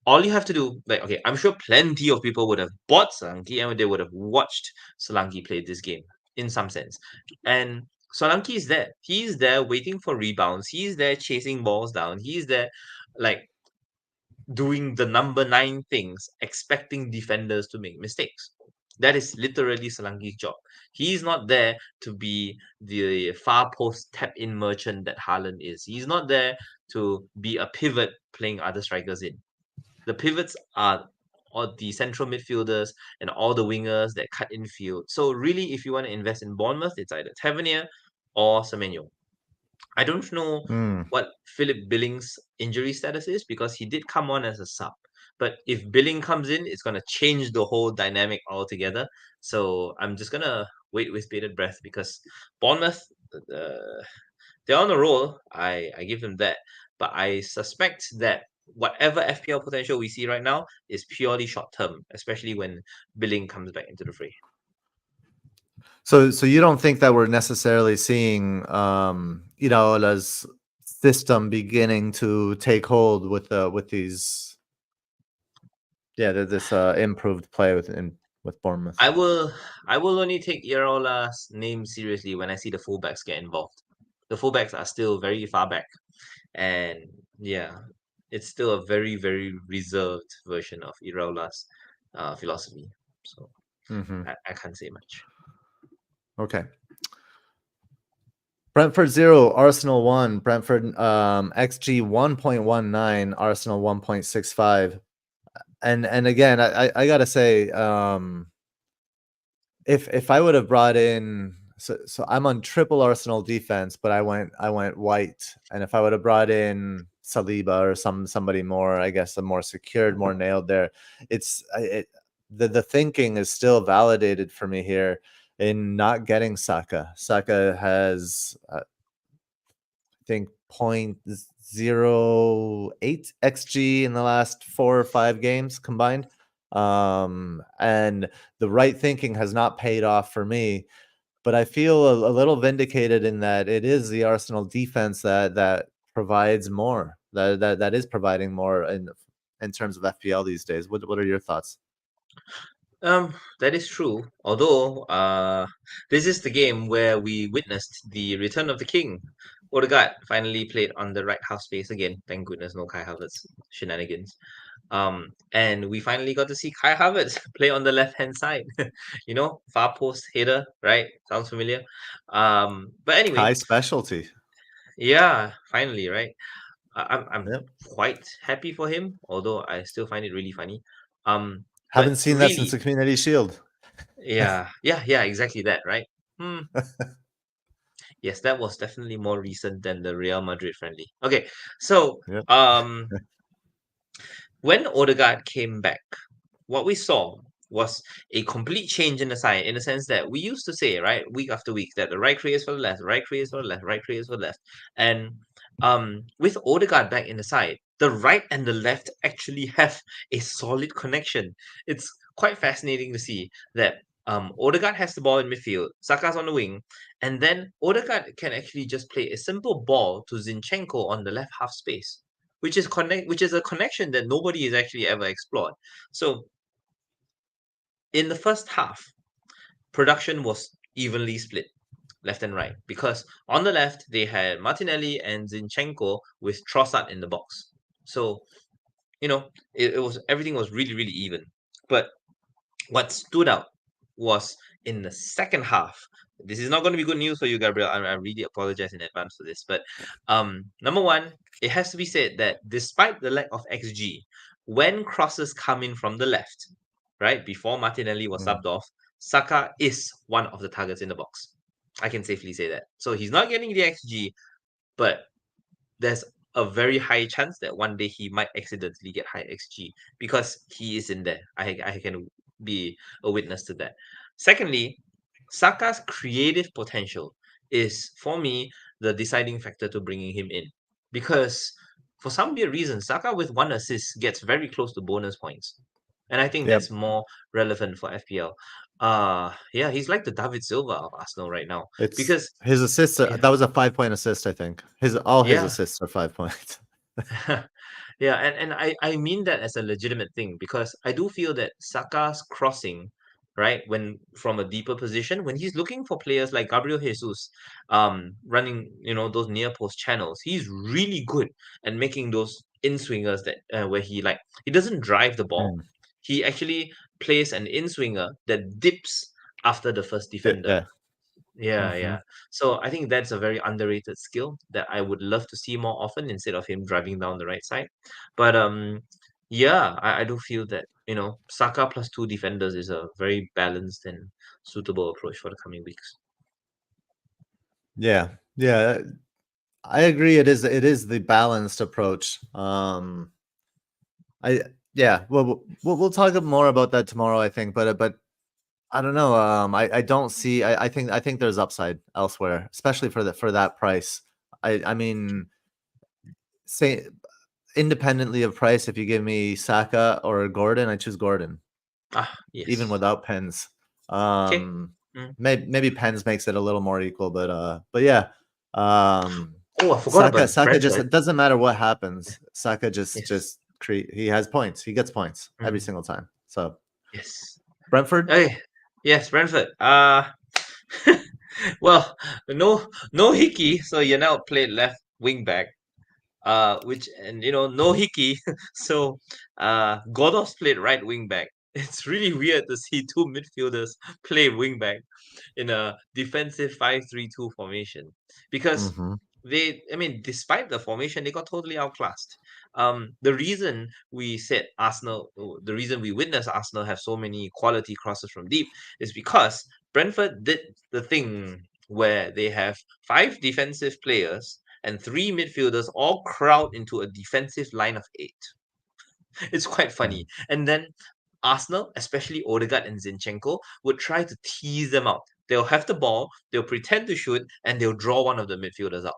all you have to do, like, okay, I'm sure plenty of people would have bought Solanke and they would have watched Solanke play this game in some sense. And Solanke is there. He's there waiting for rebounds. He's there chasing balls down. He's there, like, doing the number 9 things, expecting defenders to make mistakes. That is literally Solanke's job. He's not there to be the far post tap in merchant that Haaland is. He's not there to be a pivot playing other strikers in. The pivots are all the central midfielders and all the wingers that cut in field. So really, if you want to invest in Bournemouth, it's either Tavernier or Semenyo. I don't know Mm. what Philip Billings' injury status is, because he did come on as a sub. But if Billing comes in, it's going to change the whole dynamic altogether. So I'm just going to wait with bated breath, because Bournemouth, uh, they're on a roll. I give them that. But I suspect that whatever FPL potential we see right now is purely short term, especially when Billing comes back into the fray. So you don't think that we're necessarily seeing Iraola's system beginning to take hold with these this improved play with Bournemouth? I will only take Irola's name seriously when I see the fullbacks get involved. The fullbacks are still very far back, and yeah, it's still a very, very reserved version of Irola's philosophy. So Hmm. I can't say much. Okay. Brentford 0, Arsenal 1. Brentford XG 1.19, Arsenal 1.65. And again, I gotta say, if I would have brought in, so I'm on triple Arsenal defense, but I went white, and if I would have brought in Saliba or somebody more, I guess, a more secured, more nailed there, the thinking is still validated for me here in not getting Saka. Saka has I think 0.08 xg in the last 4 or 5 games combined. And the right thinking has not paid off for me, but I feel a little vindicated in that it is the Arsenal defense that provides more, that is providing more in terms of FPL these days. What are your thoughts? That is true. Although, this is the game where we witnessed the return of the king. Odegaard finally played on the right half space again. Thank goodness, no Kai Havertz shenanigans. And we finally got to see Kai Havertz play on the left-hand side. Far post header, right? Sounds familiar. But anyway, Kai specialty. yeah, finally, right? I'm Yep. quite happy for him, although I still find it really funny. Haven't But seen that since really, the Community Shield. yeah, exactly that, right? Hmm. Yes, that was definitely more recent than the Real Madrid friendly. Okay, so Yep. when Odegaard came back, what we saw was a complete change in the side, in the sense that we used to say, right, week after week, that the right creates for the left, right creates for the left, right creates for the left. And with Odegaard back in the side, the right and the left actually have a solid connection. It's quite fascinating to see that Odegaard has the ball in midfield, Saka's on the wing, and then Odegaard can actually just play a simple ball to Zinchenko on the left half space, which is a connection that nobody has actually ever explored. So in the first half, production was evenly split left and right, because on the left they had Martinelli and Zinchenko with Trossard in the box. So it was, everything was really really even. But what stood out was in the second half. This is not going to be good news for you, Gabriel. I really apologize in advance for this. But number one, it has to be said that despite the lack of XG, when crosses come in from the left, right, before Martinelli was Mm. subbed off, Saka is one of the targets in the box. I can safely say that. So he's not getting the XG, but there's a very high chance that one day he might accidentally get high XG because he is in there. I can be a witness to that. Secondly, Saka's creative potential is, for me, the deciding factor to bringing him in, because for some weird reason, Saka with one assist gets very close to bonus points, and I think Yep. that's more relevant for FPL. Yeah, he's like the David Silva of Arsenal right now, It's because his assists. yeah, That was a 5 point assist, I think. All his yeah. assists are 5 points. Yeah, and I mean that as a legitimate thing, because I do feel that Saka's crossing, right, when from a deeper position, when he's looking for players like Gabriel Jesus, running, those near post channels, he's really good at making those in swingers that where he doesn't drive the ball, Mm. he actually plays an in swinger that dips after the first defender. Yeah. Yeah, Hmm. yeah. So I think that's a very underrated skill that I would love to see more often instead of him driving down the right side. But yeah, I do feel that, Saka plus two defenders is a very balanced and suitable approach for the coming weeks. Yeah. Yeah. I agree. It is the balanced approach. I yeah. Well, we'll talk more about that tomorrow, I think. But I don't know. I don't see. I think there's upside elsewhere, especially for that price. I mean, say independently of price, if you give me Saka or Gordon, I choose Gordon, Ah, even yes. without Pens. Okay. Mm. Maybe Pens makes it a little more equal, but yeah. Um, Oh, I forgot Saka about Saka just Brentford. it doesn't matter what happens. Saka just Yes. just create. He has points. He gets points every Mm. single time. So Yes. Brentford. Okay. Yes, Brentford. Well, no Hickey, so you now played left wing back. Which, and no Hickey, so Godos played right wing back. It's really weird to see two midfielders play wing back in a defensive 5-3-2 formation, because Mm-hmm. I mean, despite the formation, they got totally outclassed. The reason we said the reason we witnessed Arsenal have so many quality crosses from deep is because Brentford did the thing where they have five defensive players and three midfielders all crowd into a defensive line of eight. It's quite funny. And then Arsenal, especially Odegaard and Zinchenko, would try to tease them out. They'll have the ball, they'll pretend to shoot, and they'll draw one of the midfielders out.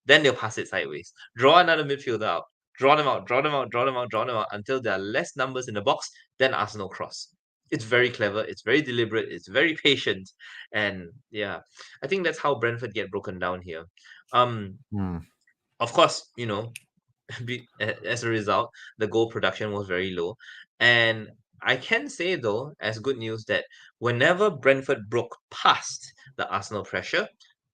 Then they'll pass it sideways. Draw another midfielder out. Draw them out, draw them out, draw them out, draw them out until there are less numbers in the box. Then Arsenal cross. It's very clever, it's very deliberate, it's very patient. And yeah, I think that's how Brentford get broken down here. Um, Mm. of course, as a result, the goal production was very low. And I can say, though, as good news, that whenever Brentford broke past the Arsenal pressure,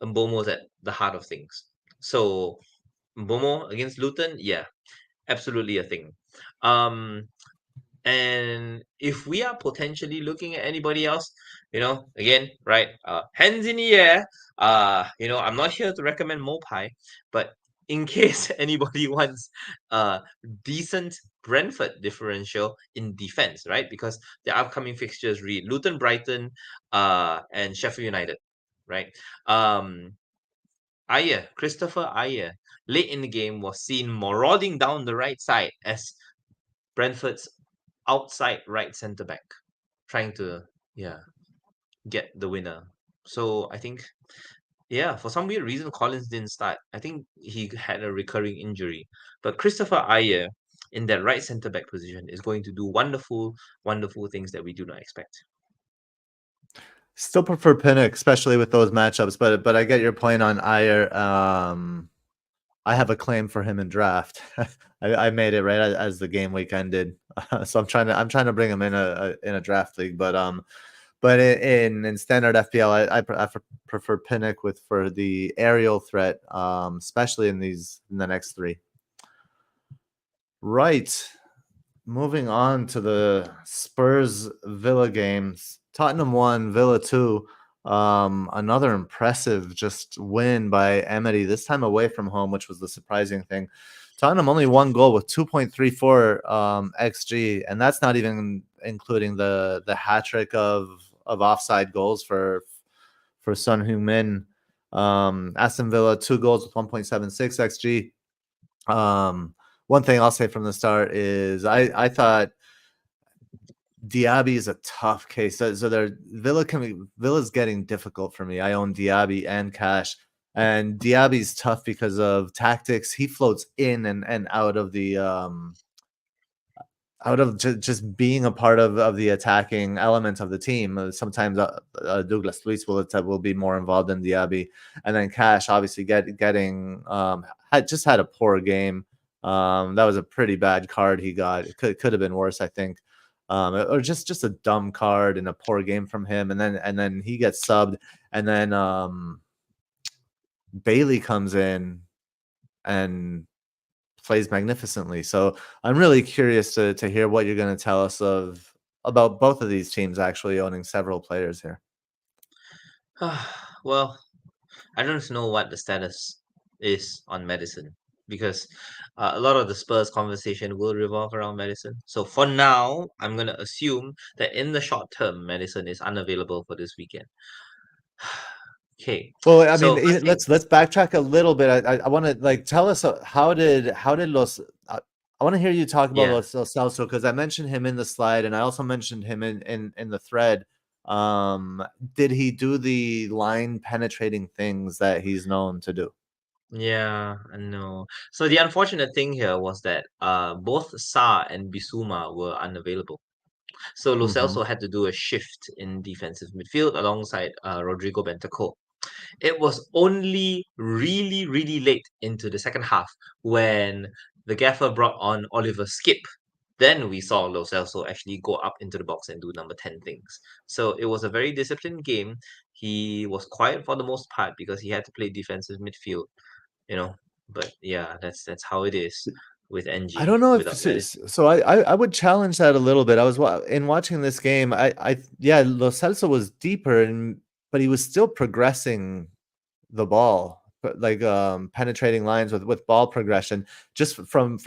Mbomo was at the heart of things. So Mbomo against Luton, yeah, absolutely a thing. Um, And if we are potentially looking at anybody else, again, right, hands in the air. I'm not here to recommend Mopai, but in case anybody wants decent Brentford differential in defense, right? Because the upcoming fixtures read Luton, Brighton, and Sheffield United, right? Christopher Ayer, late in the game was seen marauding down the right side as Brentford's outside right centre back, trying to get the winner. So I think for some weird reason Collins didn't start. I think he had a recurring injury. But Christopher Ayer in that right centre back position is going to do wonderful, wonderful things that we do not expect. Still prefer Pinnock, especially with those matchups, but I get your point on Ayer. I have a claim for him in draft. I made it right as the game week ended, so I'm trying to bring him in a draft league. But in standard FPL, I prefer Pinnock for the aerial threat, especially in the next three. Right, moving on to the Spurs Villa games. Tottenham 1, Villa 2. Another impressive just win by Emery, this time away from home, which was the surprising thing. Tottenham only one goal with 2.34 XG, and that's not even including the hat trick of offside goals for Son Heung-min. Aston Villa 2 goals with 1.76 XG. One thing I'll say from the start is I thought Diaby is a tough case. So Villa's getting difficult for me. I own Diaby and Cash, and Diaby's tough because of tactics. He floats in and out of the just being a part of the attacking element of the team. Sometimes Douglas Luiz will be more involved than Diaby, and then Cash obviously getting had a poor game. That was a pretty bad card he got. It could have been worse, I think. Or just a dumb card and a poor game from him, and then he gets subbed, and then Bailey comes in and plays magnificently. So I'm really curious to hear what you're going to tell us about both of these teams actually owning several players here. Well, I don't know what the status is on Madison because a lot of the Spurs conversation will revolve around Madison. So for now, I'm going to assume that in the short term, Madison is unavailable for this weekend. Okay. Well, I mean, So first thing, let's backtrack a little bit. I want to tell us how did Los. I want to hear you talk about yeah. Los Celso because I mentioned him in the slide and I also mentioned him in the thread. Did he do the line penetrating things that he's known to do? Yeah, I know. So the unfortunate thing here was that both Sa and Bissouma were unavailable. So Lo Mm-hmm. Celso had to do a shift in defensive midfield alongside Rodrigo Bentancur. It was only really, really late into the second half when the gaffer brought on Oliver Skip. Then we saw Lo Celso actually go up into the box and do number 10 things. So it was a very disciplined game. He was quiet for the most part because he had to play defensive midfield, you know. But yeah, that's how it is with I NG don't know if without Madison. so. I would challenge that a little bit. I was in watching this game. Yeah, Lo Celso was deeper, but he was still progressing the ball, like penetrating lines with ball progression, just from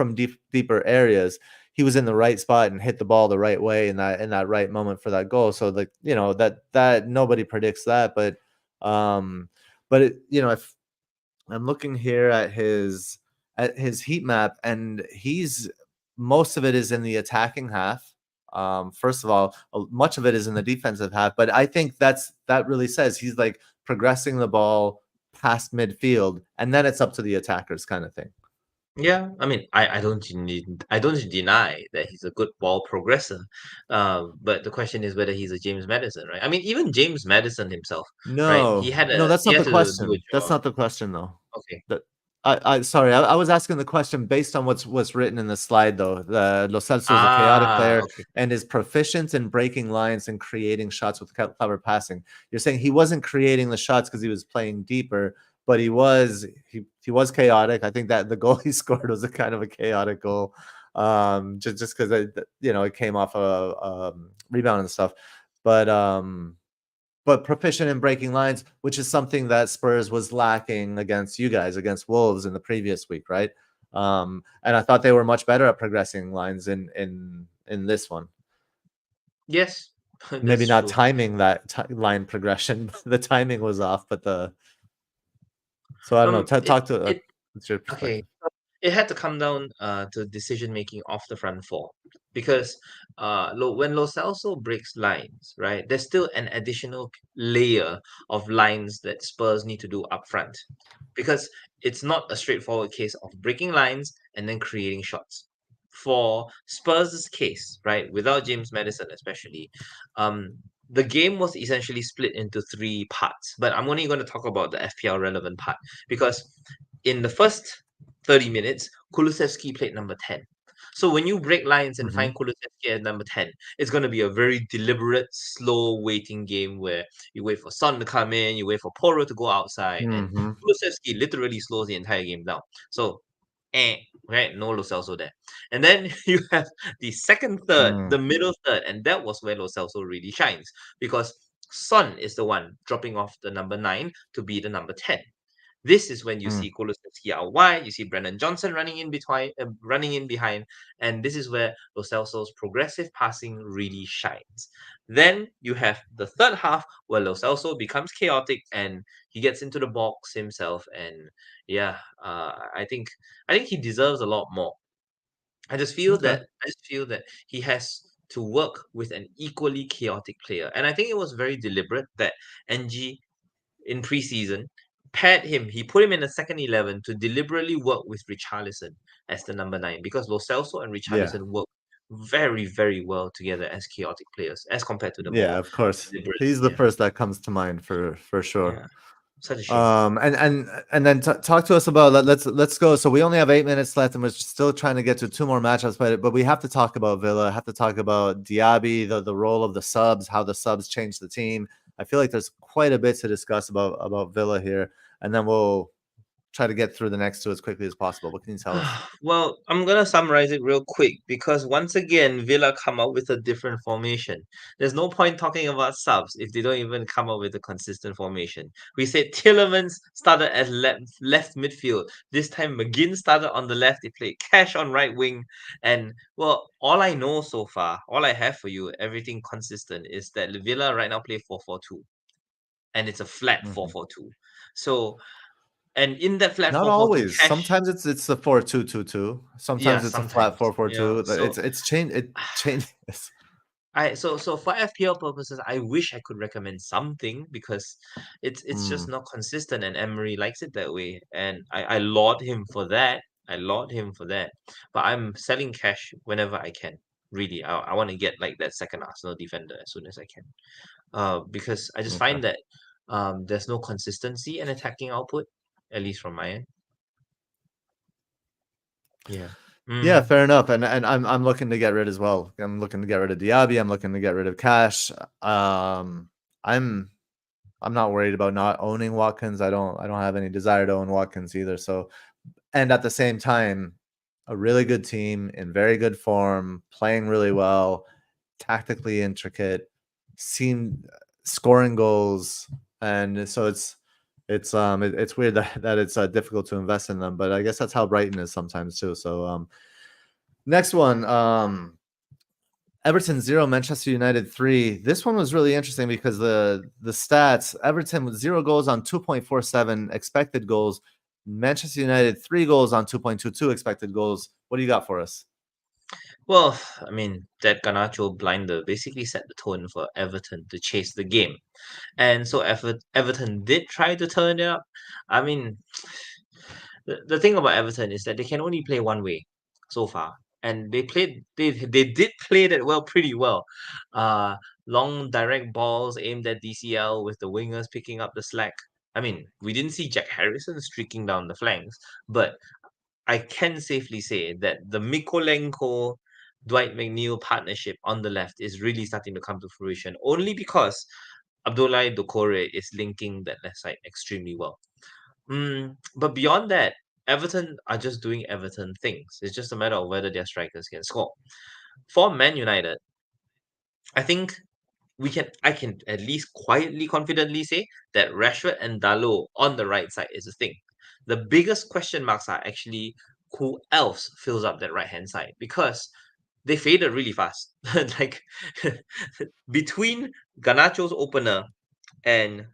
deeper areas. He was in the right spot and hit the ball the right way in that right moment for that goal. So like that nobody predicts that, but if I'm looking here at his heat map, and he's most of it is in the attacking half. First of all, much of it is in the defensive half, but I think that really says he's like progressing the ball past midfield, and then it's up to the attackers, kind of thing. Yeah, I mean, I don't deny that he's a good ball progressor. But the question is whether he's a James Madison, right? I mean, even James Madison himself, right? No, no, that's He not had the to do a question. That's job. not the question, though. Okay. That I sorry, I was asking the question based on what's written in the slide, though. Lo Celso is a chaotic player Okay. and is proficient in breaking lines and creating shots with clever passing. You're saying he wasn't creating the shots because he was playing deeper, but he was chaotic. I think that the goal he scored was a kind of a chaotic goal, just because it came off a rebound and stuff, but proficient in breaking lines, which is something that Spurs was lacking against you guys, against Wolves in the previous week, right? And I thought they were much better at progressing lines in this one. Yes, Maybe that's not true. timing that line progression. The timing was off, but so I don't know. It Talk to it what's your okay. perspective? It had to come down to decision making off the front four because when Lo Celso breaks lines, right, there's still an additional layer of lines that Spurs need to do up front because it's not a straightforward case of breaking lines and then creating shots. For Spurs' case, right, without James Maddison especially, um, the game was essentially split into three parts. But I'm only going to talk about the FPL relevant part because in the first 30 minutes, Kulusevski played number 10. So when you break lines and Mm-hmm. find Kulusevski at number 10, it's going to be a very deliberate, slow waiting game where you wait for Son to come in, you wait for Porro to go outside, and Mm-hmm. Kulusevski literally slows the entire game down. So, eh, right, no Lo Celso there. And then you have the second third, Mm, the middle third, and that was where Lo Celso really shines because Son is the one dropping off the number 9 to be the number 10. This is when you mm. see Kulusevski out wide, you see Brennan Johnson running in behind, and this is where Lo Celso's progressive passing really shines. Then you have the third half where Lo Celso becomes chaotic and he gets into the box himself, and yeah, I think he deserves a lot more. Okay. I just feel that he has to work with an equally chaotic player, and I think it was very deliberate that NG in preseason, paired him. He put him in the second 11 to deliberately work with Richarlison as the number 9 because Lo Celso and Yeah. Richarlison work very, very well together as chaotic players as compared to the more Yeah, of course. deliberate. He's the Yeah, first that comes to mind for sure. yeah. Such a shame. And then talk to us about let's go. So we only have 8 minutes left, and we're still trying to get to two more matchups. But we have to talk about Villa. Have to talk about Diaby, the role of the subs, how the subs changed the team. I feel like there's quite a bit to discuss about Villa here, and then we'll try to get through the next two as quickly as possible. What can you tell us? Well, I'm gonna summarize it real quick because once again, Villa come up with a different formation. There's no point talking about subs if they don't even come up with a consistent formation. We said Tillemans started as left midfield. This time McGinn started on the left. They played Cash on right wing. And well, all I know so far, all I have for you, everything consistent, is that Villa right now play 4-4-2. And it's a flat Mhm. 4-4-2. So and in that flat Not 4-4-2, always. Cash, Sometimes it's the 4-2-2-2. yeah, Sometimes it's a flat sometimes. 4-4-2. So It's changed. It changes. so for FPL purposes, I wish I could recommend something because it's just Mm, not consistent, and Emery likes it that way, and I laud him for that. I laud him for that. But I'm selling cash whenever I can. Really, I want to get like that second Arsenal defender as soon as I can. Because I just okay. find that there's no consistency in attacking output, at least from my end. Yeah. Yeah, Mm. fair enough. And I'm looking to get rid as well. I'm looking to get rid of Diaby. I'm looking to get rid of Cash. I'm I'm not worried about not owning Watkins. I don't have any desire to own Watkins either. So, and at the same time, a really good team in very good form, playing really well, tactically intricate, seem scoring goals, and so it's weird that it's difficult to invest in them. But I guess that's how Brighton is sometimes too. So next one, Everton 0, Manchester United 3. This one was really interesting because the stats, Everton with 0 goals on 2.47 expected goals, Manchester United 3 goals on 2.22 expected goals. What do you got for us? Well, I mean, that Garnacho blinder basically set the tone for Everton to chase the game. And so Everton did try to turn it up. I mean, the thing about Everton is that they can only play one way so far. And they did play that well, pretty well. Uh Long direct balls aimed at DCL with the wingers picking up the slack. I mean, we didn't see Jack Harrison streaking down the flanks, but I can safely say that the Mikolenko Dwight McNeil partnership on the left is really starting to come to fruition only because Abdoulaye Doucouré is linking that left side extremely well. But beyond that, Everton are just doing Everton things. It's just a matter of whether their strikers can score. For Man United, I think I can at least quietly, confidently say that Rashford and Dalot on the right side is a thing. The biggest question marks are actually who else fills up that right hand side, because they faded really fast. Like between Garnacho's opener and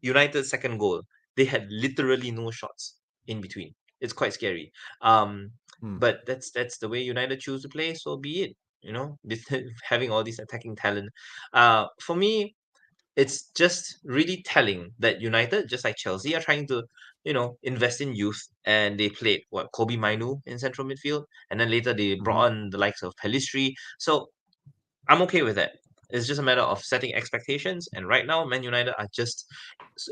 United's second goal, they had literally no shots in between. It's quite scary. Um, Hmm. but that's the way United choose to play, so be it. Having all this attacking talent. For me, it's just really telling that United, just like Chelsea, are trying to, invest in youth, and they played Kobe Mainu in central midfield, and then later they Mm-hmm. brought on the likes of Pellistri. So I'm okay with that. It's just a matter of setting expectations. And right now, Man United are just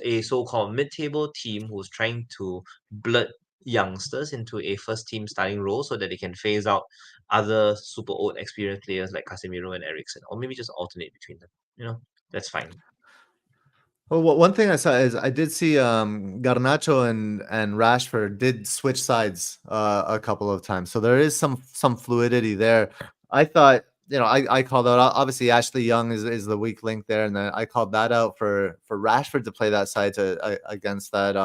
a so-called mid-table team who's trying to blood youngsters into a first team starting role so that they can phase out other super old experienced players like Casemiro and Eriksen, or maybe just alternate between them. That's fine. Well, one thing I saw is I did see Garnacho and Rashford did switch sides a couple of times, so there is some fluidity there. I thought, I called out, obviously Ashley Young is the weak link there, and then I called that out for Rashford to play that side against that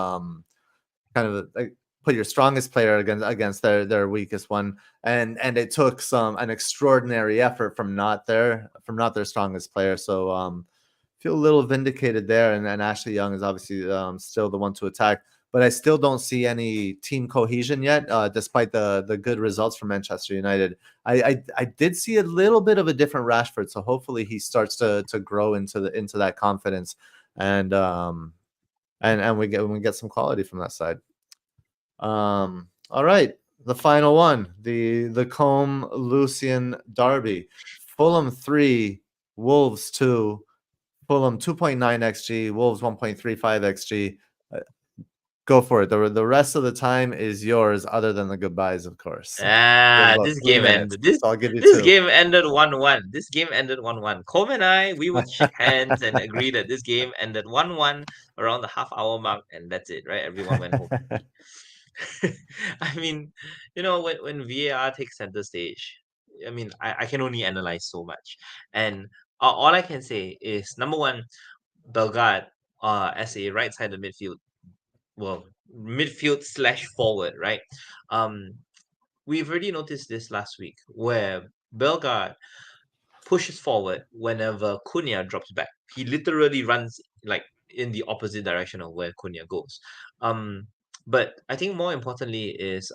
kind of like put your strongest player against their weakest one, and it took an extraordinary effort from not their strongest player. So feel a little vindicated there, and Ashley Young is obviously still the one to attack. But I still don't see any team cohesion yet, despite the good results from Manchester United. I did see a little bit of a different Rashford, so hopefully he starts to grow into that confidence, and we get some quality from that side. All right, the final one, the Combe Lucian Derby, Fulham 3, Wolves 2. Fulham 2.9 xg, Wolves 1.35 xg. Go for it. The rest of the time is yours, other than the goodbyes, of course. You have about This 3 game minutes, ended. This so I'll give you this 2. game ended 1-1. This game ended 1-1. Colm and I, we would shake hands and agree that this game ended 1-1 around the half-hour mark, and that's it, right? Everyone went home happy. I mean, when VAR takes center stage, I mean, I can only analyze so much, and all I can say is, number one, Bellegarde, as a right-sided midfield, well, midfield slash forward, right? Um, we've already noticed this last week, where Bellegarde pushes forward whenever Cunha drops back. He literally runs like in the opposite direction of where Cunha goes. Um, but I think more importantly is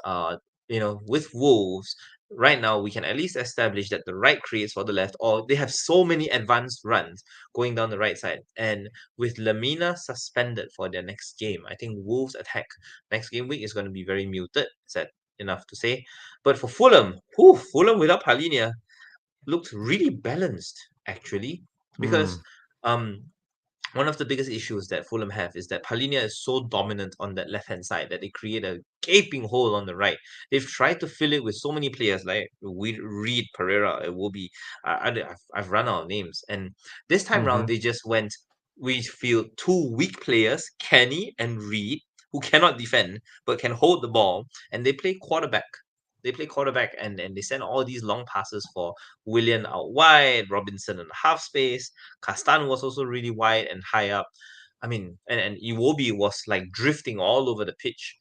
with Wolves right now we can at least establish that the right creates for the left, or they have so many advanced runs going down the right side. And with Lamina suspended for their next game, I think Wolves attack next game week is going to be very muted. Is that enough to say? But for Fulham, Fulham without Palinia looked really balanced actually, because Mm, um one of the biggest issues that Fulham have is that Palinia is so dominant on that left hand side that they create a gaping hole on the right. They've tried to fill it with so many players like Reed, Pereira, it will be I've run out of names, and this time mm-hmm. round they just went, we feel two weak players, Kenny and Reed, who cannot defend but can hold the ball, and they play quarterback. And they send all these long passes for Willian out wide, Robinson in the half space. Castan was also really wide and high up. I mean, and Iwobi was like drifting all over the pitch.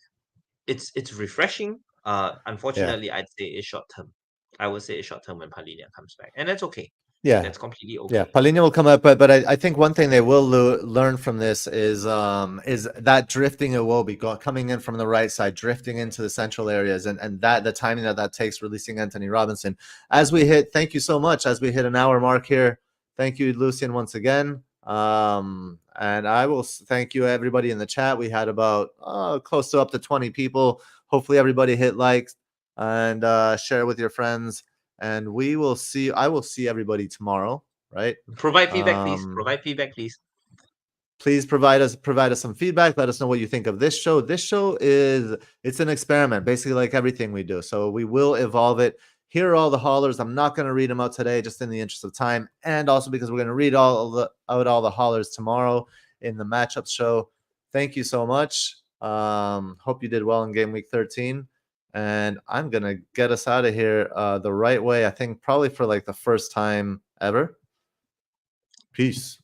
It's refreshing. Yeah. Unfortunately, I'd say it's short term. I would say it's short term when Palinia comes back, and that's okay. Yeah. That's completely Yeah, okay. Paulinho will come up, but I think one thing they will learn from this is that drifting it will be coming in from the right side, drifting into the central areas, and that the timing that takes, releasing Anthony Robinson. Thank you so much. As we hit an hour mark here, thank you, Lucian, once again. And I will thank you, everybody in the chat. We had about close to up to 20 people. Hopefully, everybody hit likes and share with your friends. And I will see everybody tomorrow, right? Provide feedback, please. Um, Provide feedback, please. please provide us some feedback. Let us know what you think of this show. This show it's an experiment, basically like everything we do. So we will evolve it. Here are all the haulers. I'm not going to read them out today, just in the interest of time, and also because we're going to read all the haulers tomorrow in the matchup show. Thank you so much. Hope you did well in game week 13. And I'm going to get us out of here the right way. I think probably for like the first time ever. Peace.